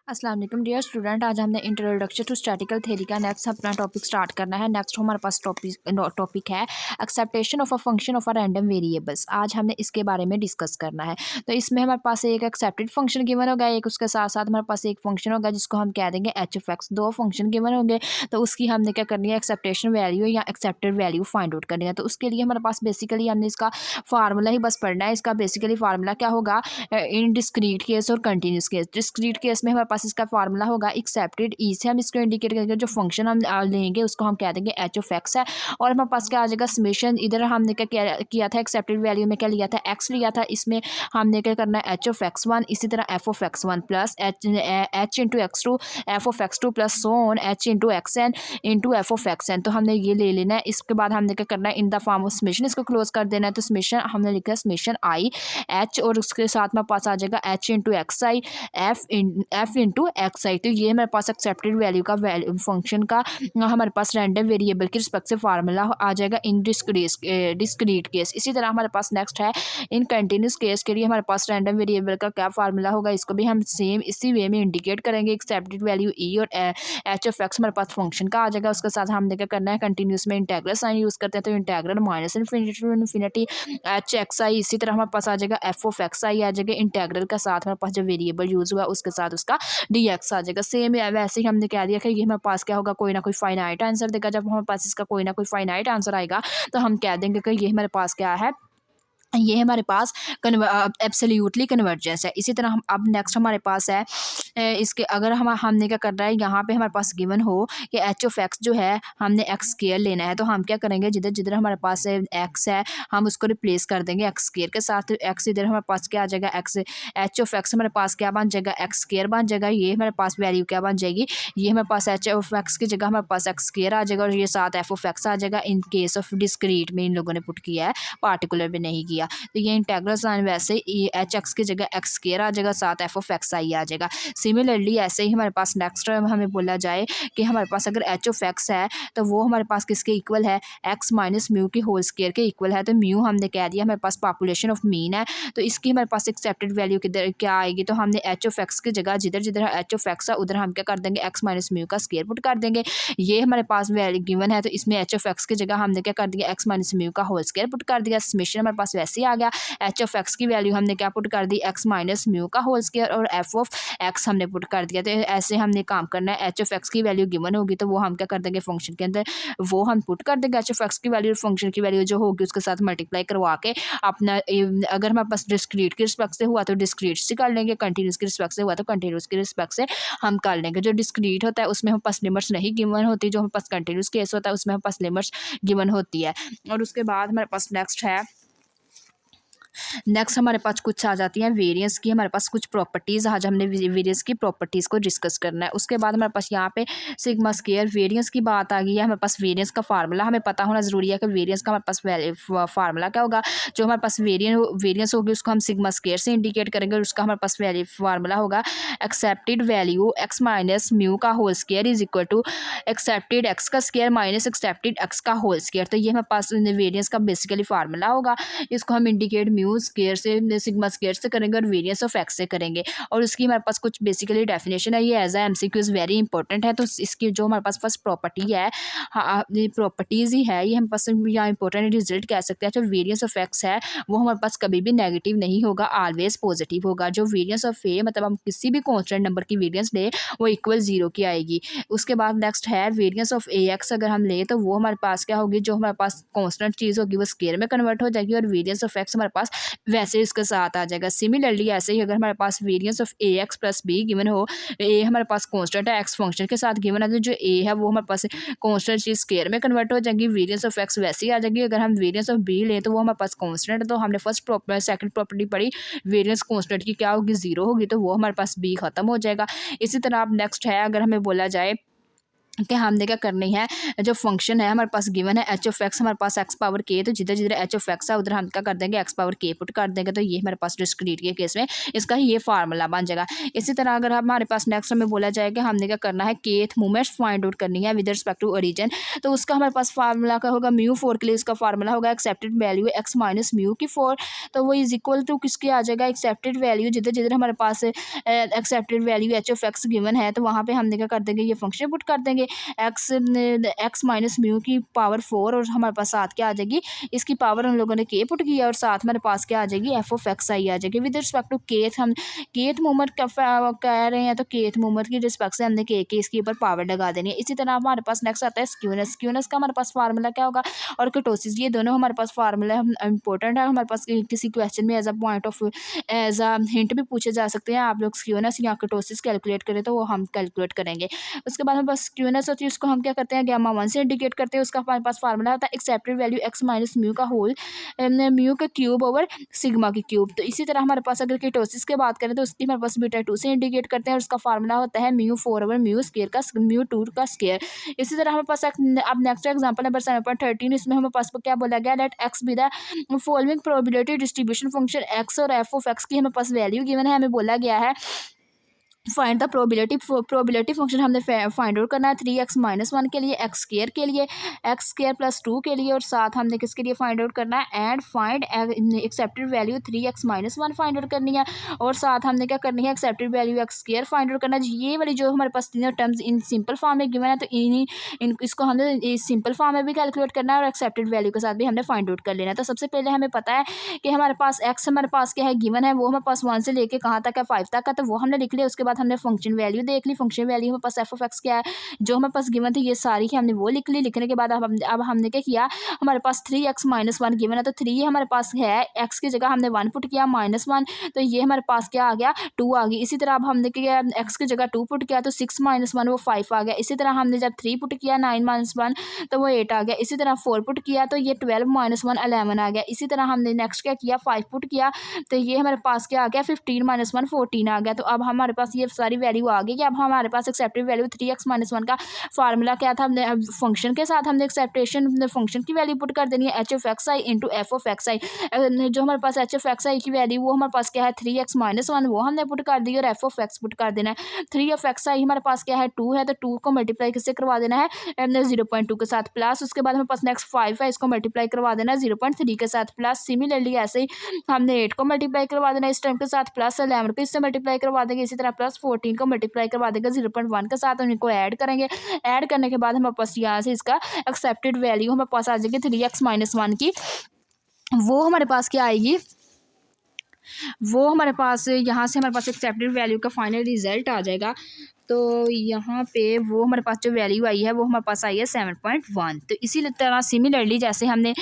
अस्सलाम वालेकुम dear student. आज हमने इंट्रोडक्शन टू स्टैटिकल थ्योरी का नेक्स्ट अपना टॉपिक स्टार्ट करना है। नेक्स्ट हमारे पास टॉपिक है expectation of a function of a random variables. आज हमने इसके बारे में डिस्कस करना है। तो इसमें हमारे पास एक एक्सेप्टेड फंक्शन गिवन होगा, एक उसके साथ साथ हमारे पास एक फंक्शन होगा जिसको हम कह देंगे एच एफ एक्स। दो फंक्शन गिवन होंगे तो उसकी हमने क्या करनी है, एक्सेप्टेशन वैल्यू या एक्सेप्टेड वैल्यू फाइंड आउट करनी है। तो उसके लिए हमारे पास बेसिकली हमने इसका फार्मूला ही बस पढ़ना है। इसका बेसिकली फार्मूला क्या होगा, इन डिस्क्रीट केस और कंटिन्यूस केस। डिस्क्रीट केस में हमारे पास इसका फार्मूला होगा एक्सेप्टेड ई से हम इसको इंडिकेट करेंगे। जो फंक्शन हम लेंगे उसको हम कह देंगे एच ऑफ एक्स है। और हमारे पास क्या आ जाएगा, समेशन। इधर हमने क्या किया था, एक्सेप्टेड वैल्यू में क्या लिया था, एक्स लिया था। इसमें हमने क्या करना है, एच ऑफ एक्स वन, इसी तरह F of X one plus H into X two, F of X two plus so on H into X N into F of X N. तो हमने ये ले लेना है। इसके बाद हमने क्या करना है, इन द फॉर्म ऑफ समेशन इसको क्लोज कर देना है। तो समेशन हमने लिखा है समेशन आई एच, और उसके साथ में पास आ जाएगा H into X I F into X I. तो ये हमारे पास एक्सेप्टेड वैल्यू का फंक्शन का हमारे पास रैंडम वेरिएबल के रिस्पेक्ट से फार्मूला आ जाएगा इन डिस्क्रीट केस। इसी तरह हमारे पास नेक्स्ट है इन कंटिन्यूस केस के लिए हमारे पास रैंडम वेरिएबल का क्या फार्मूला होगा, इसको भी हम सेम इसी वे में इंडिकेट करेंगे। एक्सेप्टेड वैल्यू ई और एच ऑफ एक्स हमारे पास फंक्शन का आ जाएगा। उसके साथ हमने क्या करना है, कंटिन्यूस में इंटेग्रल साइन यूज करते हैं। तो integral minus infinity to infinity H X I. इसी तरह हमारे पास आ जाएगा एफ ऑफ एक्स आई आ जाएगा। इंटेग्रल का साथ हमारे पास जो वेरिएबल यूज हुआ उसके साथ उसका डी एक्स आ जाएगा। सेम वैसे ही हमने कह दिया कि ये हमारे पास क्या होगा, कोई ना कोई फाइनाइट आंसर देगा। जब हमारे पास इसका कोई ना कोई फाइनाइट आंसर आएगा तो हम कह देंगे कि ये हमारे पास क्या है, ये हमारे पास एब्सोल्युटली कन्वर्जेंस है। इसी तरह हम अब नेक्स्ट हमारे पास है इसके अगर हमने क्या करना है, यहाँ पे हमारे पास गिवन हो कि एच ऑफ एक्स जो है हमने एक्स स्केयर लेना है। तो हम क्या करेंगे, जिधर जिधर हमारे पास एक्स है हम उसको रिप्लेस कर देंगे एक्स स्केयर के साथ। एक्स इधर हमारे पास क्या आ जाएगा, एक्स एच ऑफ एक्स हमारे पास क्या बन जाएगा, एक्स स्केयर बन जाएगा। ये हमारे पास वैल्यू क्या बन जाएगी, ये हमारे पास एच ऑफ एक्स की जगह हमारे पास एक्स स्केयर आ जाएगा, और ये साथ एफ ऑफ एक्स आ जाएगा। इन केस ऑफ डिस्क्रीट में इन लोगों ने पुट किया है, पार्टिकुलर में नहीं किया। तो ये इंटेग्रल साइन वैसे एच एक्स की जगह एक्स स्केयर आ जाएगा, साथ एफ ऑफ एक्स आई आ जाएगा। सिमिलरली ऐसे ही हमारे पास नेक्स्ट हमें बोला जाए कि हमारे पास अगर एच ऑफ एक्स है तो वो हमारे पास किसके इक्वल है, एक्स माइनस म्यू की होल स्केयर के इक्वल है। तो म्यू हमने कह दिया हमारे पास पॉपुलेशन ऑफ मीन है। तो इसकी हमारे पास एक्सेप्टेड वैल्यू किधर क्या आएगी, तो हमने एच ऑफ एक्स की जगह जिधर जिधर एच ऑफ एक्स है उधर हम क्या कर देंगे, एक्स माइनस म्यू का स्केयर पुट कर देंगे। ये हमारे पास वैल्यू गिवन है, तो इसमें एच ऑफ एक्स की जगह हमने क्या कर दिया, एक्स माइनस म्यू का होल स्केयर पुट कर दिया। समेशन हमारे पास वैसे ही आ गया। एच ऑफ एक्स की वैल्यू हमने क्या पुट कर दी, एक्स माइनस म्यू का होल स्क्वायर, और एफ ऑफ एक्स हमने पुट कर दिया। तो ऐसे हमने काम करना है। एच ऑफ एक्स की वैल्यू गिवन होगी तो वो हम क्या कर देंगे, फंक्शन के अंदर वो हम पुट कर देंगे। एच ऑफ एक्स की वैल्यू फंक्शन की वैल्यू जो होगी उसके साथ मल्टीप्लाई करवा के अपना अगर हमारे पास डिस्क्रीट के रिस्पेक्ट से हुआ तो डिस्क्रीट से कर लेंगे, कंटिन्यूस के रिस्पेक्ट से हुआ तो कंटिन्यूस के रिस्पेक्ट से हम कर लेंगे। जो डिस्क्रीट होता है उसमें हम पास लिमिट्स नहीं गिवन होती, जो हमारे पास कंटिन्यूस केस होता है उसमें हम पास लिमिट्स गिवन होती है। और उसके बाद हमारे पास नेक्स्ट है, नेक्स्ट हमारे पास कुछ आ जाती हैं वेरिएंस की हमारे पास कुछ प्रॉपर्टीज़। आज हमने वेरिएंस की प्रॉपर्टीज़ को डिस्कस करना है। उसके बाद हमारे पास यहाँ पे सिग्मा स्केयर वेरिएंस की बात आ गई है। हमारे पास वेरिएंस का फार्मूला हमें पता होना ज़रूरी है कि वेरिएंस का हमारे पास फार्मूला क्या होगा। जो हमारे पास वेरिएंस होगी उसको हम सिग्मा स्केयर से इंडिकेट करेंगे, और उसका हमारे पास फार्मूला होगा expected value X minus mu का whole square is equal to expected X का स्केयर माइनस एक्सेप्टेड एक्स का होल स्केयर। तो ये हमारे पास वेरिएंस का बेसिकली फार्मूला होगा। इसको हम इंडिकेट म्यू स्केयर से सिग्मा स्केयर से करेंगे और वेरिएंस ऑफ एक्स से करेंगे। और उसकी हमारे पास कुछ बेसिकली डेफिनेशन है। ये as a MCQ is very important है। तो इसकी जो हमारे पास फर्स्ट प्रॉपर्टी है, ये प्रॉपर्टीज़ ही है, ये हम पास या इंपॉर्टेंट रिजल्ट कह सकते हैं। जो वेरिएंस ऑफ एक्स है वो हमारे पास कभी भी नेगेटिव नहीं होगा, ऑलवेज पॉजिटिव होगा। जो वेरिएंस ऑफ ए मतलब हम किसी भी कॉन्स्टेंट नंबर की वेरिएंस ले वो इक्वल 0 की आएगी। उसके बाद नेक्स्ट है वेरिएंस ऑफ ए एक्स अगर हम ले तो वो हमारे पास क्या होगी, जो हमारे पास कॉन्स्टेंट चीज़ होगी वो स्केयर में कन्वर्ट हो जाएगी, और वेरिएंस ऑफ एक्स हमारे पास वैसे इसके साथ आ जाएगा। सिमिलरली ऐसे ही अगर हमारे पास variance of A X plus B given हो, ए हमारे पास कांस्टेंट है, एक्स फंक्शन के साथ गिवन है, तो जो ए है वो हमारे पास कांस्टेंट चीज स्क्वायर में कन्वर्ट हो जाएगी, वेरिएंस ऑफ एक्स वैसे ही आ जाएगी। अगर हम वेरिएंस ऑफ बी लें तो वो हमारे पास कांस्टेंट है, तो हमने फर्स्ट सेकंड प्रॉपर्टी पढ़ी वेरिएंस कांस्टेंट की क्या होगी, 0 होगी, तो वो हमारे पास बी खत्म हो जाएगा। इसी तरह आप नेक्स्ट है अगर हमें बोला जाए कि हमने क्या करनी है, जो फंक्शन है हमारे पास गिवन है एच ऑफ एक्स, हमारे पास एक्स पावर के, तो जिधर जिधर एच ऑफ एक्स है उधर हम क्या कर देंगे एक्स पावर के पुट कर देंगे। तो ये हमारे पास डिस्क्रीट के केस में इसका ही ये फार्मूला बन जाएगा। इसी तरह अगर हमारे पास नेक्स्ट हमें बोला जाए कि हमने क्या करना है केथ मूवमेंट्स फाइंड आउट करनी है विद रिस्पेक्ट टू ओरिजिन, तो उसका हमारे पास फार्मूला क्या होगा, म्यू फोर के लिए उसका फार्मूला होगा expected value X minus mu की फोर। तो वो इज इक्वल टू किसके आ जाएगा, एक्सेप्टेड वैल्यू जिधर जिधर हमारे पास expected value H of X given है तो वहाँ पे हमने क्या कर देंगे ये फंक्शन पुट कर देंगे एक्स माइनस म्यू की पावर फोर, और हमारे पास साथ क्या आ जाएगी, इसकी पावर हम लोगों ने के पुट किया और साथ हमारे पास क्या आ जाएगी एफ ऑफ एक्स आई आ जाएगी विद रिस्पेक्ट टू केथ। हम केथ मूवमेंट कह रहे हैं तो केथ मूवमेंट की रिस्पेक्ट से हमने के इसके ऊपर पावर लगा देनी है। इसी तरह हमारे पास नेक्स्ट आता है स्क्यूनेस। स्क्यूनेस का हमारे पास फार्मूला क्या होगा, और कर्टोसिस, ये दोनों हमारे पास फार्मूला इंपॉर्टेंट है। हमारे पास किसी क्वेश्चन में as a point of as a hint भी पूछे जा सकते हैं। आप लोग स्क्यूनेस या कर्टोसिस कैलकुलेट करें तो वो हम कैलकुलेट करेंगे। उसके बाद हमारे पास स्क्यूनेस होती है, उसको हम क्या करते हैं गामा वन से इंडिकेट करते हैं। उसका हमारे पास फार्मूला होता है expected value X minus mu का होल म्यू का क्यूब ओवर सिग्मा की क्यूब। तो इसी तरह हमारे पास अगर कीटोसिस की बात करें तो उसकी हमारे पास बीटा टू से इंडिकेट करते हैं और उसका फार्मूला होता है mu four over mu square का म्यू टू का स्केयर। इसी तरह हमारे पास अब नेक्स्ट एग्जांपल नंबर 7.13, इसमें हमारे पास क्या बोला गया, let X be the following probability distribution function X और एफ ऑफ एक्स की हमारे पास वैल्यू गिवन है। हमें बोला गया है फाइंड द प्रोबेबिलिटी फंक्शन हमने फाइंड आउट करना है 3x माइनस वन के लिए, एक्स स्केयर के लिए, एक्स स्केयर प्लस टू के लिए, और साथ हमने किसके लिए फाइंड आउट करना है and find accepted value 3x minus one find out करनी है, और साथ हमने क्या करनी है expected value x square find out करना है। ये वाली जो हमारे पास तीनों टर्म्स इन सिंपल फॉर्म में गिवन है तो इसको हमने सिंपल फॉर्म में भी कैलकुलेट करना है और एक्सेप्टेड वैल्यू के साथ भी हमने फाइंड आउट कर लेना है। तो सबसे पहले हमें पता है कि हमारे पास एक्स हमारे पास क्या है गिवन है, वो हमारे पास वन से लेके कहाँ तक है, 5 तक है, तो वो हमने लिख लिया। उसके बाद हमने फंक्शन वैल्यू देख ली, फंक्शन वैल्यू हमारे पास एफ ऑफ एक्स क्या है जो हमारे पास गिवन थी ये सारी ही हमने वो लिख ली। लिखने के बाद अब हमने क्या किया, हमारे पास 3x माइनस वन गिवन है तो 3 हमारे पास है, एक्स की जगह हमने 1 पुट किया माइनस वन, तो ये हमारे पास क्या आ गया 2 आ गई। इसी तरह अब हमने क्या एक्स की जगह 2 पुट किया तो 6 माइनस वन वो 5 आ गया। इसी तरह हमने जब 3 पुट किया 9 माइनस वन तो वो 8 आ गया। इसी तरह 4 पुट किया तो ये 12 माइनस वन 11 आ गया। इसी तरह हमने नेक्स्ट क्या किया 5 पुट किया तो ये हमारे पास क्या आ गया 15 माइनस वन 14 आ गया। तो अब हमारे पास ये सारी वैल्यू आ गई कि अब हमारे पास expected value 3x minus one का फार्मूला क्या था, हमने फंक्शन के साथ हमने एक्सेप्टेशन फंक्शन की वैल्यू पुट कर देनी है H of X I into F of X I. जो हमारे पास एच ऑफ एक्स आई की वैल्यू वो हमारे पास क्या है 3x माइनस वन वो हमने पुट कर दी और एफ ऑफ एक्स पुट कर देना है। 3 ऑफ एक्स आई हमारे पास क्या है 2 है तो 2 को मल्टीप्लाई किससे करवा देना है 0.2 के साथ प्लस। उसके बाद हमारे पास नेक्स्ट 5 है, इसको मल्टीप्लाई करवा देना है 0.3 के साथ प्लस। सिमिलरली ऐसे ही हमने 8 को मल्टीप्लाई करवा देना इस टाइम के साथ प्लस, 11 को इससे मल्टीप्लाई करवा देंगे, इसी तरह प्लस 14 को मल्टीप्लाई करवा देंगे 0.1 के साथ, उनको ऐड करेंगे। ऐड करने के बाद हमारे पास यहाँ से इसका एक्सेप्टेड वैल्यू हमारे पास आ जाएगी 3x माइनस वन की, वो हमारे पास क्या आएगी, वो हमारे पास यहाँ से हमारे पास एक्सेप्टेड वैल्यू का फाइनल रिजल्ट आ जाएगा। तो यहाँ पे वो हमारे पास जो वैल्यू आई है वो हमारे पास आई है 7.1। तो इसी तरह सिमिलरली जैसे हमने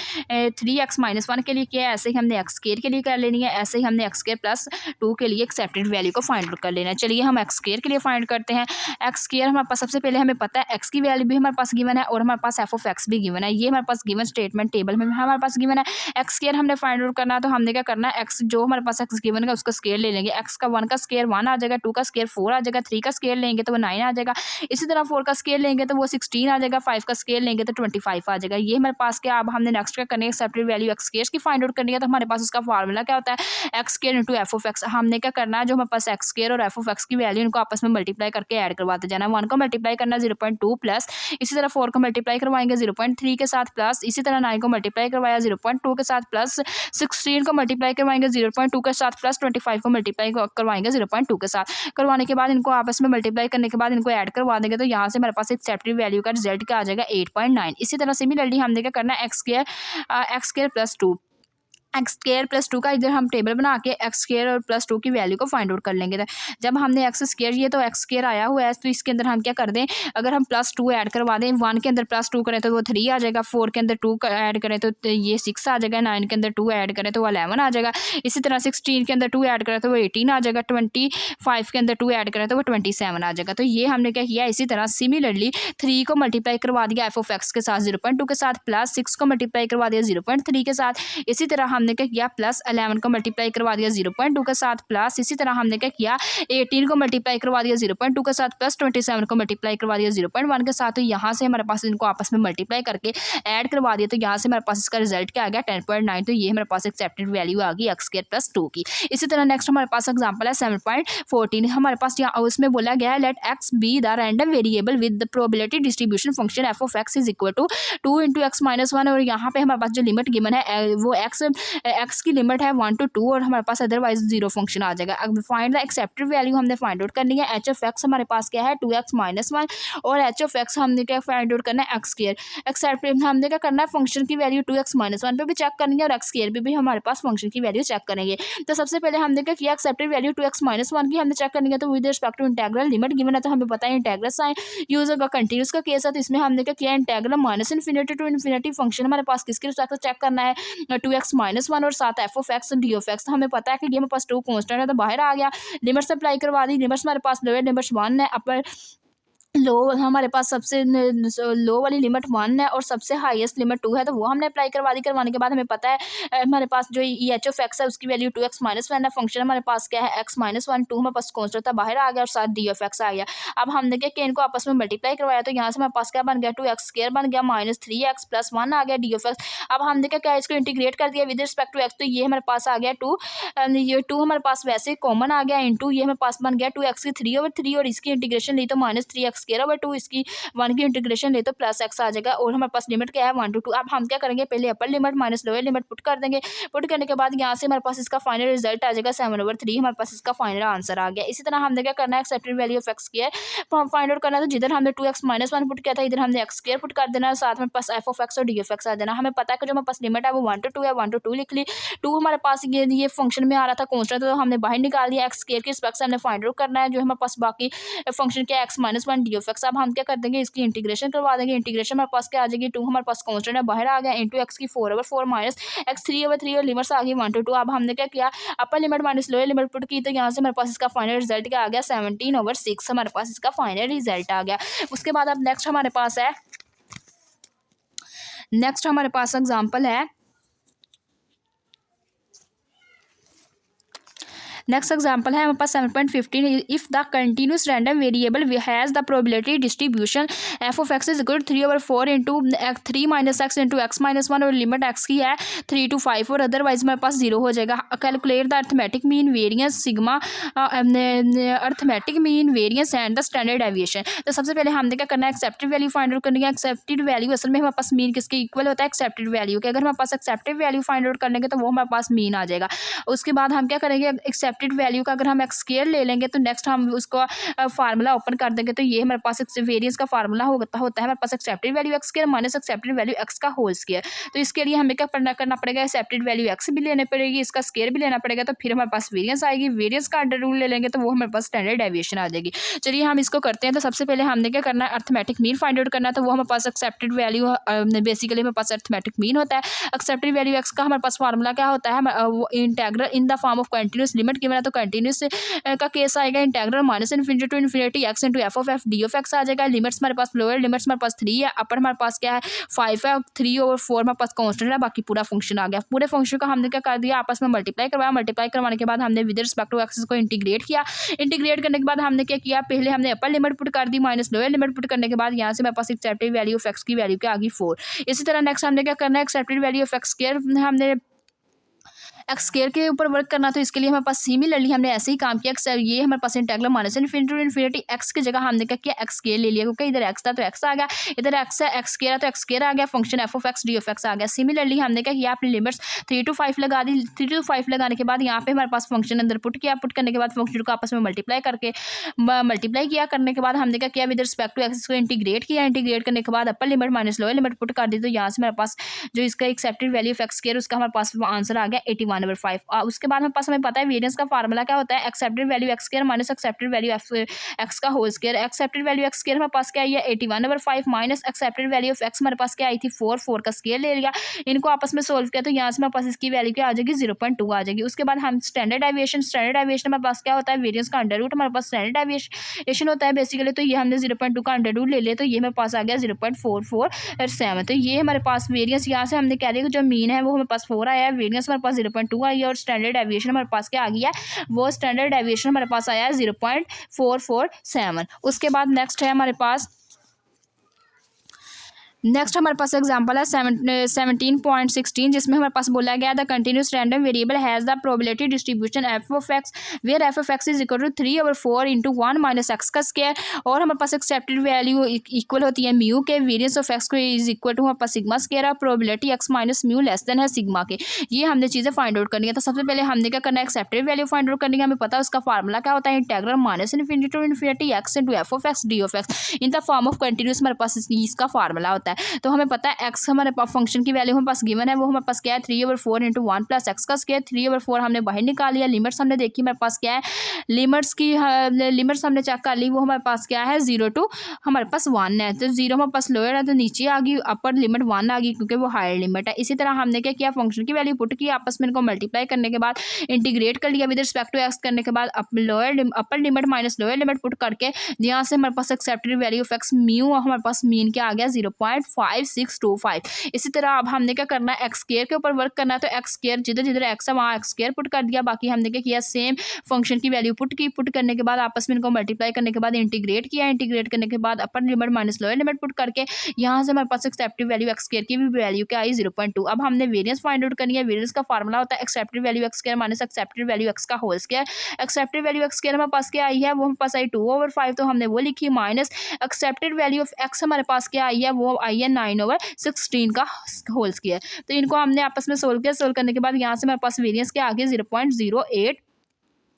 3x माइनस वन के लिए किया है ऐसे ही हमने एक्स स्केयर के लिए कर लेनी है, ऐसे ही हमने एक्स स्केयर प्लस 2 के लिए एक्सेप्टेड वैल्यू को फाइंड आउट कर लेना है। चलिए हम एक्स स्केयर के लिए फाइंड करते हैं। एक्स स्केयर हमारे पास सबसे पहले हमें पता है एक्स की वैल्यू भी हमारे पास गिवन है और हमारे पास एफ ऑफ एक्स भी गिवन है, ये हमारे पास गिवन स्टेटमेंट टेबल में हमारे पास गिवन है। एक्स स्केयर हमने फाइंड आउट करना है तो हमने क्या करना है एक्स जो हमारे पास एक्स गिवन है उसका स्केयर ले लेंगे। एक्स का 1 का स्केयर 1 आ जाएगा, 2 का स्केयर 4 आ जाएगा, 3 का स्केयर लेंगे तो वो 9 आ जाएगा। इसी तरह 4 का स्केल लेंगे तो वो 16 आ जाएगा, 5 का स्केल लेंगे तो 25 आ जाएगा। ये हमारे पास क्या, अब हमने नेक्स्ट क्या करनी है एक्सेप्टेड वैल्यू एक्स स्केयर की फाइंड आउट करनी है। तो हमारे पास उसका फार्मूला क्या होता है x square into F of x. हमने क्या करना है जो हमारे पास एक्स स्केयर और एफ ऑफ एक्स की वैल्यू इनको आपस में मल्टीप्लाई करके ऐड करवाते जाना। 1 को मल्टीप्लाई करना 0.2 प्लस, इसी तरह 4 को मल्टीप्लाई करवाएंगे 0.3 के साथ प्लस, इसी तरह 9 को मल्टीप्लाई करवाया 0.2 के साथ प्लस, 16 को मल्टीप्लाई करवाएंगे 0.2 के साथ प्लस, 25 को मल्टीप्लाई करवाएंगे 0.2 के साथ। करवाने के बाद इनको आपस में मल्टीप्लाई करने के बाद इनको ऐड करवा देंगे तो यहाँ से हमारे पास एक्सेप्टेड वैल्यू का रिजल्ट क्या आ जाएगा 8.9। इसी तरह सिमिलरली हमने क्या करना है x square plus 2, x square plus 2 का इधर हम टेबल बना के एक्स स्केयर और प्लस 2 की वैल्यू को फाइंड आउट कर लेंगे। तो जब हमने एक्स स्केयर ये तो एक्स स्केयर आया हुआ है तो इसके अंदर हम क्या कर दें, अगर हम प्लस 2 ऐड करवा दें 1 के अंदर प्लस 2 करें तो वो 3 आ जाएगा, 4 के अंदर 2 ऐड करें तो ये 6 आ जाएगा, 9 के अंदर 2 ऐड करें तो वो 11 आ जाएगा, इसी तरह 16 के अंदर 2 ऐड करें तो वो 18 आ जाएगा, 25 के अंदर 2 ऐड करें तो वो 27 आ जाएगा। तो ये हमने क्या किया, इसी तरह सिमिलरली 3 को मल्टीप्लाई करवा दिया एफ ऑफ एक्स के साथ 0.2 के साथ प्लस 6 को मल्टीप्लाई करवा दिया 0.3 के साथ। इसी तरह हमने क्या किया प्लस 11 को मल्टीप्लाई करवा दिया 0.2 के साथ, प्लस इसी तरह हमने क्या किया 18 को मल्टीप्लाई करवा दिया 0.2 के साथ, प्लस 27 को मल्टीप्लाई करवा दिया 0.1 के साथ। तो यहाँ से हमारे पास इनको आपस में मल्टीप्लाई करके ऐड करवा दिया, तो यहाँ से हमारे पास इसका रिजल्ट क्या आ गया 10.9। तो ये हमारे पास एक्सेप्टेड वैल्यू आ गई x² + 2 की। इसी तरह नेक्स्ट हमारे पास एग्जांपल है 7.14। हमारे पास यहाँ उसमें बोला गया है let x be the random variable with the probability distribution function f of x is equal to 2 × x-1। और यहाँ पे हमारे पास जो लिमिट गिवन है वो x की लिमिट है 1 to 2 और हमारे पास अदरवाइज 0 फंक्शन आ जाएगा। अब फाइंड द एक्सेप्टेड वैल्यू हमने फाइंड आउट करनी है। h ऑफ x हमारे पास क्या है 2x-1 और h ऑफ x हमने क्या फाइंड आउट करना है x²। एक्सेप्ट हमने क्या करना है फंक्शन की वैल्यू 2x-1 पे भी चेक करनी है और x² पे भी हमारे पास फंक्शन की वैल्यू चेक करेंगे। तो सबसे पहले हमने क्या किया एक्सेप्टेड वैल्यू 2x-1 की हमने चेक करनी है। तो with respect to integral limit given है तो हमें पता है इंटीग्रल साइन यूज होगा, कंटिन्यूस का केस है तो इसमें हमने क्या किया इंटीग्रल -∞ टू इन्फिनिटी फंक्शन हमारे पास किसके रिस्पेक्ट चेक करना है 2x-1 और साथ f of x d of x। तो हमें पता है कि ये हमारे पास 2 कांस्टेंट है तो बाहर आ गया, लिमिट्स अप्लाई करवा दी। लिमिट्स हमारे पास लोअर लिमिट्स 1 है, अपर लो हमारे पास सबसे लो वाली लिमिट 1 है और सबसे हाईएस्ट लिमिट 2 है तो वो हमने अप्लाई करवा दी। करवाने के बाद हमें पता है हमारे पास जो एच ऑफ एक्स है उसकी वैल्यू 2x-1 है। फंक्शन हमारे पास क्या है x-1 2 हमारे पास कांस्टेंट था बाहर आ गया और साथ डी ऑफ एक्स आ गया। अब हमने क्या कि इनको आपस में मल्टीप्लाई करवाया तो यहाँ से हमारे पास क्या बन गया 2x² बन गया -3x + 1 आ गया डी ऑफ एक्स। अब हमने क्या इसको इंटीग्रेट कर दिया विद रिस्पेक्ट टू एक्स तो ये हमारे पास आ गया 2, ये 2 हमारे पास वैसे कॉमन आ गया इंटू ये हमारे पास बन गया 2x की 3/3 और इसकी इंटीग्रेशन ली तो -3x²/2 इसकी 1 की इंटीग्रेशन ले तो प्लस x आ जाएगा और हमारे पास लिमिट क्या है 1 to 2। अब हम क्या करेंगे पहले अपर limit minus lower limit put कर देंगे। पुट करने के बाद यहाँ से हमारे पास इसका फाइनल रिजल्ट आ जाएगा 7/3 हमारे पास इसका फाइनल आंसर आ गया। इसी तरह हमने क्या करना है expected value of x² find out करना है। तो जिधर हमने 2x-1 पुट किया था इधर हमने x² पुट कर देना है, साथ में पास f ऑफ x और d ऑफ x आ जाना। हमें पता है कि जो हमारे पास लिमिट है वो 1 to 2 है, 1 to 2 लिख ली। 2 हमारे पास ये फंक्शन में आ रहा था कांस्टेंट तो हमने बाहर निकाल दिया। x² के रिस्पेक्ट से हमने फाइंड आउट करना है जो हमारे पास बाकी फंक्शन क्या है x-1 d ऑफ x। अब हम क्या कर देंगे इसकी इंटीग्रेशन करवा देंगे। इंटीग्रेशन हमारे पास क्या आ जाएगी 2 हमारे पास कांस्टेंट है बाहर आ गया इंटू x की 4/4 माइनस x 3/3 और लिमिट्स आ गई 1 to 2। अब हमने क्या किया अपर limit minus lower limit put की तो यहाँ से हमारे पास इसका फाइनल रिजल्ट क्या आ गया 17/6 हमारे पास इसका फाइनल रिजल्ट आ गया। उसके बाद अब नेक्स्ट हमारे पास एग्जाम्पल है नेक्स्ट एग्जांपल है हमारे पास 7.15 if the continuous random variable has the probability distribution f of x is equal to 3/4 into 3 - x into x-1 और लिमिट x की है 3 to 5 और अदरवाइज हमारे पास 0 हो जाएगा। Calculate the arithmetic mean variance sigma arithmetic mean variance and the standard deviation. तो सबसे पहले हमने क्या करना है एक्सेप्टेड वैल्यू फाइंड आउट करनी है। एक्सेप्टेड वैल्यू असल में हमारे पास मीन किसके इक्वल होता है एक्सेप्टेड वैल्यू के। अगर हमारे पास एक्सेप्टेड वैल्यू फाइंड आउट करने तो वो हमारे पास मीन आ जाएगा। उसके बाद हम क्या करेंगे एक्सेप्टेड वैल्यू का अगर हम x² ले लेंगे तो नेक्स्ट हम उसको फार्मूला ओपन कर देंगे तो ये हमारे पास वेरियंस का फार्मूला होता है हमारे पास expected value x² minus expected value x का होल स्क्वायर। तो इसके लिए हमें क्या करना पड़ेगा एक्सेप्टेड वैल्यू x भी लेने पड़ेगी इसका स्क्वायर भी लेना पड़ेगा तो फिर हमारे पास वेरियंस आएगी। वेरियंस का अंडर रूल ले लेंगे तो वो हमारे पास स्टैंडर्ड डेविएशन आ जाएगी। चलिए हम इसको करते हैं। तो सबसे पहले हमने क्या करना है अर्थमेटिक मीन फाइंड आउट करना है तो वो हमारे पास एक्सेप्टेड वैल्यू बेसिकली हमारे पास अर्थमेटिक मीन होता है। एक्सेप्टेड वैल्यू x का हमारे पास फार्मूला क्या होता है integral in the form of continuous limit given है तो कंटिन्यूस का केस आएगा integral -∞ to infinity x into f of f d of x आ जाएगा। लिमिट्स हमारे पास लोअर लिमिट्स हमारे पास 3 है, अपर हमारे पास क्या है 5 है, 3/4 हमारे पास कांस्टेंट है, बाकी पूरा फंक्शन आ गया। पूरे फंक्शन का हमने क्या कर दिया आपस में मल्टीप्लाई करवाया। मल्टीप्लाई करवाने के बाद हमने विद रिस्पेक्ट टू x को इंटीग्रेट किया। इंटीग्रेट करने के बाद हमने क्या किया पहले हमने अपर लिमिट पुट कर दी माइनस लोअर लिमिट पुट करने के बाद यहाँ से हमारे पास एक्सेप्टेड वैल्यू ऑफ x की वैल्यू क्या आ गई 4। इसी तरह नेक्स्ट हमने क्या करना है एक्सेप्टेड वैल्यू ऑफ x² हमने x² के ऊपर वर्क करना तो इसके लिए हमारे पास सिमिलरली हमने ऐसे ही काम किया। ये हमारे पास इंटीग्रल -∞ टू इन्फिनिटी x की जगह हमने क्या किया x² ले लिया क्योंकि इधर x था तो x आ गया, इधर x है x² है तो x² आ गया, function f of x d of x आ गया। सिमिलरली हमने क्या किया अपनी लिमिट्स 3 to 5 लगा दी। 3 to 5 लगाने के बाद यहाँ पे हमारे पास फंक्शन अंदर पुट किया। पुट करने के बाद फंक्शन को आपस में मल्टीप्लाई किया। करने के बाद हमने क्या किया विद रिस्पेक्ट टू x को इंटीग्रेट किया। इंटीग्रेट करने के बाद upper limit minus lower limit put कर दी तो यहाँ से हमारे पास जो इसका एक्सेप्टेड वैल्यू ऑफ x² उसका हमारे पास आंसर आ गया 81/5। उसके बाद हमारे पास हमें पता है वेरिएंस का फार्मूला क्या होता है, expected value X square minus expected value X का whole square. Expected value X square हमारे पास क्या आई है 81/5 minus expected value of X हमारे पास क्या आई थी 4 का स्क्वायर ले लिया, इनको आपस में सोल्व किया तो यहाँ से हमारे पास इसकी वैल्यू क्या आ जाएगी 0.2 आ जाएगी। उसके बाद हम स्टैंडर्ड डेविएशन हमारे पास क्या होता है, वेरिएंस का अंडर रूट हमारे पास स्टैंडर्ड डेविएशन होता है बेसिकली, तो ये हमने 0.2 का अंडर रूट ले लिया तो ये हमारे पास आ गया 0.447। तो ये हमारे पास वेरिएंस यहाँ से हमने कह दिया कि जो मीन है वो हमारे पास 4 आया है, वेरिएंस हमारे पास 0.2 आई है और स्टैंडर्ड डेविएशन हमारे पास क्या आ गया है, वो स्टैंडर्ड डेविएशन हमारे पास आया है 0.447। उसके बाद नेक्स्ट है हमारे पास हमारे पास एग्जांपल है 17.16 जिसमें हमारे पास बोला गया the continuous random variable has the probability distribution F of X where F of X is equal to 3/4 into 1 minus X का स्क्वायर, और हमारे पास एक्सेप्टेड वैल्यू इक्वल होती है म्यू के, वेरिएंस ऑफ एक्स को इज इक्वल टू हमारे पास sigma square है, probability X minus mu less then है सिग्मा के। ये हमने चीज़ें फाइंड आउट करनी है। तो सबसे पहले हमने क्या करना है, एक्सेप्टेड वैल्यू फाइंड आउट करनी है। हमें पता है उसका फार्मूला क्या होता है, integral minus infinity to infinity X into F of X D of X in the form of continuous, हमारे पास इसका फार्मूला होता है। तो हमें पता है एक्स हमारे पास फंक्शन की वैल्यू हमारे पास गिवन है, वो हमारे पास क्या है 3/4 इंटू 1 प्लस एक्स का स्क्वायर। 3/4 हमने बाहर निकाल लिया, लिमिट्स हमने देखी हमारे पास क्या है, लिमिट्स हमने चेक कर ली, वो हमारे पास क्या है 0 टू हमारे पास 1 है, तो 0 हमारे पास लोअर है तो नीचे आ गई, अपर लिमिट 1 आ गई क्योंकि वो हायर लिमिट है। इसी तरह हमने क्या किया, फंक्शन की वैल्यू पुट की, आपस में इनको मल्टीप्लाई करने के बाद इंटीग्रेट कर लिया विद रिस्पेक्ट टू एक्स करने के बाद upper limit minus lower limit put करके यहाँ से हमारे पास expected value of X mu हमारे पास मीन क्या आ गया 0.5625। इसी तरह अब हमने क्या करना है, एक्स स्क्वायर के ऊपर वर्क करना है, तो एक्स स्क्वायर जिधर जिधर एक्स है वहाँ एक्स स्क्वायर पुट कर दिया। बाकी हमने क्या किया, सेम फंक्शन की वैल्यू पुट की, पुट करने के बाद आपस में इनको मल्टीप्लाई करने के बाद इंटीग्रेट किया, इंटीग्रेट करने के बाद upper limit minus lower limit put करके यहाँ से हमारे पास एक्सेप्टेड वैल्यू एक्स स्क्वायर की भी वैल्यू क्या आई 0.2। अब हमने वेरिएंस फाइंड आउट करनी है। वेरिएंस का फार्मूला होता है expected value X square minus expected value X का whole square. Expected value X square हमारे पास क्या आई है, वो हमारे पास आई 2/5, तो हमने वो लिखी, minus expected value of X हमारे पास क्या आई है, वो आई है 9/16 का होल स्क्वायर। तो इनको हमने आपस में सोल्व किया, सोल्व करने के बाद यहाँ से हमारे पास वेरिएंस क्या आ गया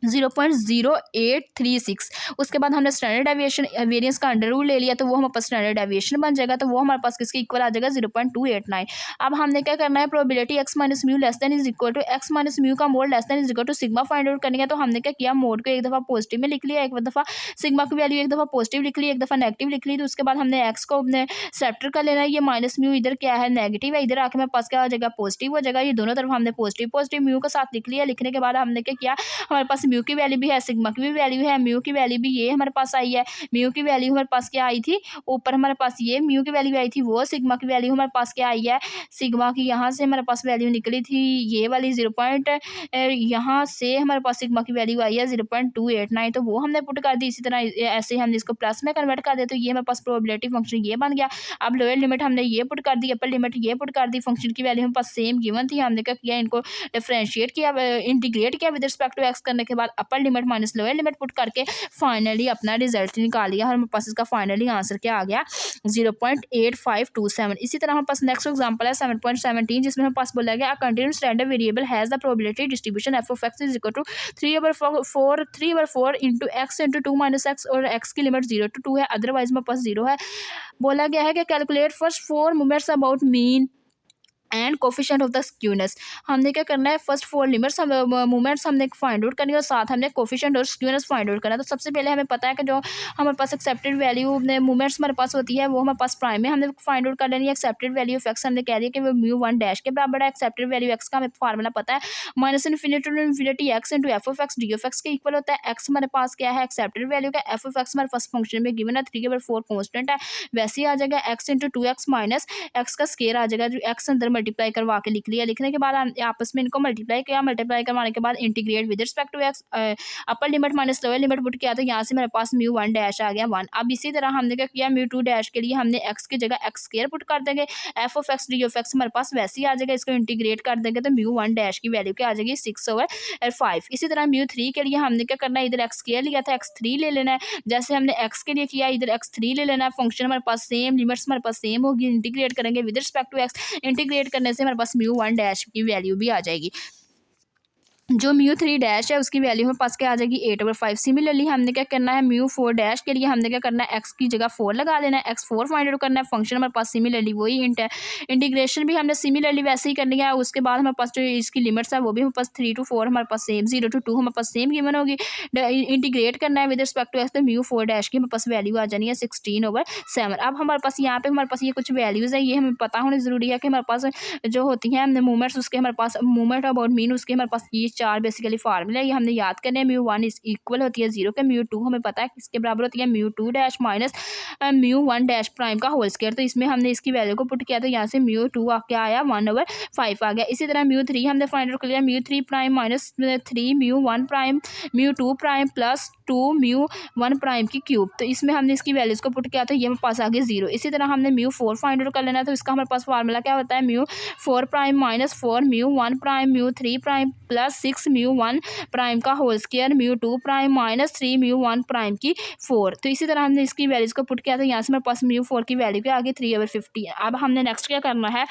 0.0836। उसके बाद हमने स्टैंडर्ड डेविएशन वेरिएंस का अंडर रूट ले लिया, तो वो हमारे पास स्टैंडर्ड डेविएशन बन जाएगा, तो वो हमारे पास किसके इक्वल आ जाएगा 0.289। अब हमने क्या करना है, probability X minus mu less than is equal to X minus mu का mod less than is equal to sigma find out करनी है। तो हमने क्या किया, मोड को एक दफ़ा पॉजिटिव में लिख लिया, एक दफ़ा सिग्मा की वैल्यू एक दफ़ा पॉजिटिव लिख ली, एक दफ़ा नेगेटिव लिख ली। तो उसके बाद हमने एक्स को अपने सेप्टर कर लेना है, ये माइनस म्यू इधर क्या है नेगेटिव है, इधर आके हमारे पास क्या हो जाएगा पॉजिटिव हो जाएगा। ये दोनों तरफ हमने पॉजिटिव म्यू के साथ लिख लिया। लिखने के बाद हमने क्या किया, हमारे पास म्यू की वैल्यू भी है, सिग्मा की भी वैल्यू है, म्यू की वैल्यू भी ये हमारे पास आई है। म्यू की वैल्यू हमारे पास क्या आई थी, ऊपर हमारे पास ये म्यू की वैल्यू आई थी, वो सिग्मा की वैल्यू हमारे पास क्या आई है, सिग्मा की यहाँ से हमारे पास वैल्यू निकली थी ये वाली 0. यहाँ से हमारे पास सिग्मा की वैल्यू आई है 0.289, तो वो हमने पुट कर दी। इसी तरह ऐसे हमने इसको प्लस में कन्वर्ट कर दिया, तो ये हमारे पास प्रोबेबिलिटी फंक्शन ये बन गया। अब लोअर लिमिट हमने ये पुट कर दी, अपर लिमिट ये पुट कर दी, फंक्शन की वैल्यू हमारे पास सेम गिवन थी। हमने क्या किया, इनको डिफरेंशिएट किया, इंटीग्रेट किया विद रिस्पेक्ट टू एक्स करने के बाद upper limit minus lower limit put करके फाइनली अपना रिजल्ट निकाल लिया। हमारे पास इसका फाइनली आंसर क्या आ गया 0.8527। इसी तरह हमारे पास नेक्स्ट एग्जांपल है 7.17 जिसमें हमारे पास बोला गया continuous random variable has the probability distribution F of X is equal to 3/4 into X into 2 minus X, और एक्स की लिमिट 0 to 2 है, अदरवाइज हमारे पास 0 है। बोला गया है कि calculate first 4 moments about mean and coefficient of the skewness. हमने क्या करना है, फर्स्ट 4 लिमिट्स मूवमेंट्स हमने फाइंड आउट करनी है और साथ हमने कोफिशिएंट और स्क्यूनेस फाइंड आउट करना है। तो सबसे पहले हमें पता है कि जो हमारे पास एक्सेप्टेड वैल्यू मूवमेंट्स हमारे पास होती है वो हमारे पास प्राइम में हमने फाइंड आउट कर लेनी है। एक्सेप्टेड वैल्यू ऑफ एक्स हमने कह दिया कि वो μ1 के बराबर है। एक्सेप्टेड वैल्यू एक्स का हमें फार्मूला पता है minus infinity to infinity X into F of X D of X के इक्वल होता है। एक्स हमारे पास क्या है एक्सेप्टेड वैल्यू का, एफ ऑफ एक्स हमारे फर्स्ट फंक्शन में गिवन है 3/4 कॉन्स्टेंट है, वैसे ही आ जाएगा X into 2x minus X का स्केयर आ जाएगा, जो एक्स अंदर मल्टीप्लाई करवा के लिख लिया। लिखने के बाद आपस में इनको मल्टीप्लाई किया, मल्टीप्लाई करवाने के बाद integrate with respect to X, upper limit minus lower limit put किया, तो यहाँ से मेरे पास μ1 आ गया 1। अब इसी तरह हमने क्या किया, μ2 के लिए हमने एक्स की जगह एक्स स्क्वायर पुट कर देंगे, F of X D of X हमारे पास वैसे ही आ जाएगा, इसको इंटीग्रेट कर देंगे तो μ1 की वैल्यू क्या आ जाएगी 6/5। इसी तरह μ3 के लिए हमने क्या करना है, इधर एक्स स्क्वायर लिया था, x3 ले लेना है, जैसे हमने एक्स के लिए किया इधर x3 ले लेना है। फंक्शन हमारे पास सेम, लिमिट्स हमारे पास सेम होगी, इंटीग्रेट करेंगे with respect to X, integrate करने से हमारे पास μ1 की वैल्यू भी आ जाएगी। जो म्यू थ्री डैश है उसकी वैल्यू हमें पास क्या आ जाएगी 8/5। सिमिलरली हमने क्या करना है म्यू फोर डैश के लिए हमने क्या करना है एक्स की जगह 4 लगा देना है, एक्स 4 फाइंड आउट करना है। फंक्शन हमारे पास सिमिलरली वही इंट है, इंटीग्रेशन भी हमने सिमिलरली वैसे ही करनी है। उसके बाद हमारे पास जो इसकी लिमिट्स है वो भी हमारे पास 3 to 4 हमारे पास सेम, 0 to 2 हमारे पास सेम गिवन होगी। इंटीग्रेट करना है विद रिस्पेक्ट टू एक्स, तो म्यू फोर डैश की हमारे पास वैल्यू आ जानी है 16/7। अब हमारे पास यहाँ पे हमारे पास ये कुछ वैल्यूज़ है, ये हमें पता होनी ज़रूरी है कि हमारे पास जो होती हैं मूवमेंट्स, उसके हमारे पास मूवमेंट अबाउट मीन, उसके हमारे पास ये 4 बेसिकली फार्मूला है, ये हमने याद करने हैं। म्यू वन इज इक्वल होती है 0 के, म्यू टू हमें पता है किसके बराबर होती है, mu two dash minus mu one dash prime का होल स्क्वायर। तो इसमें हमने इसकी वैल्यू को पुट किया तो यहाँ से म्यू टू क्या आया 1/5 आ गया। इसी तरह म्यू थ्री हमने फाइंड आउट कर लिया, mu three prime minus 3 mu one prime mu two prime plus 2 mu one prime की क्यूब। तो इसमें हमने इसकी वैल्यूज को पुट किया तो ये हमारे पास आ गया 0। इसी तरह हमने म्यू फोर फाइंड आउट कर लेना है, तो इसका हमारे पास फार्मूला क्या होता है, mu four prime minus 4 mu one prime mu three prime plus 6 mu one prime का whole square mu two prime minus 3 mu one prime की 4। तो इसी तरह हमने इसकी वैल्यूज को पुट किया तो यहाँ से मेरे पास म्यू फोर की वैल्यू क्या आ गई 3/50। अब हमने नेक्स्ट क्या करना है,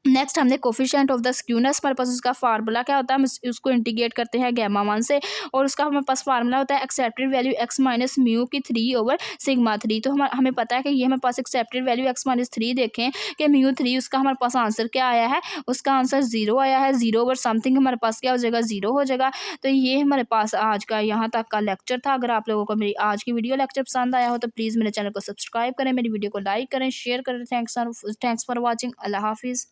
नेक्स्ट हमने कोफिशिएंट ऑफ द स्क्यूनेस, हमारे पास उसका फार्मूला क्या होता है, हम उसको इंटीग्रेट करते हैं गैमा वन से, और उसका हमारे पास फार्मूला होता है expected value X minus mu की 3/σ3। तो हमें पता है कि ये हमारे पास एक्सेप्टेड वैल्यू एक्स माइनस 3 देखें कि म्यू थ्री, उसका हमारे पास आंसर क्या आया है, उसका आंसर 0 आया है। 0/समथिंग हमारे पास क्या हो जाएगा, 0 हो जाएगा। तो ये हमारे पास आज का यहाँ तक का लेक्चर था। अगर आप लोगों को मेरी आज की वीडियो लेक्चर पसंद आया हो तो प्लीज़ मेरे चैनल को सब्सक्राइब करें, मेरी वीडियो को लाइक करें, शेयर करें। Thanks for watching. अल्लाह हाफिज़।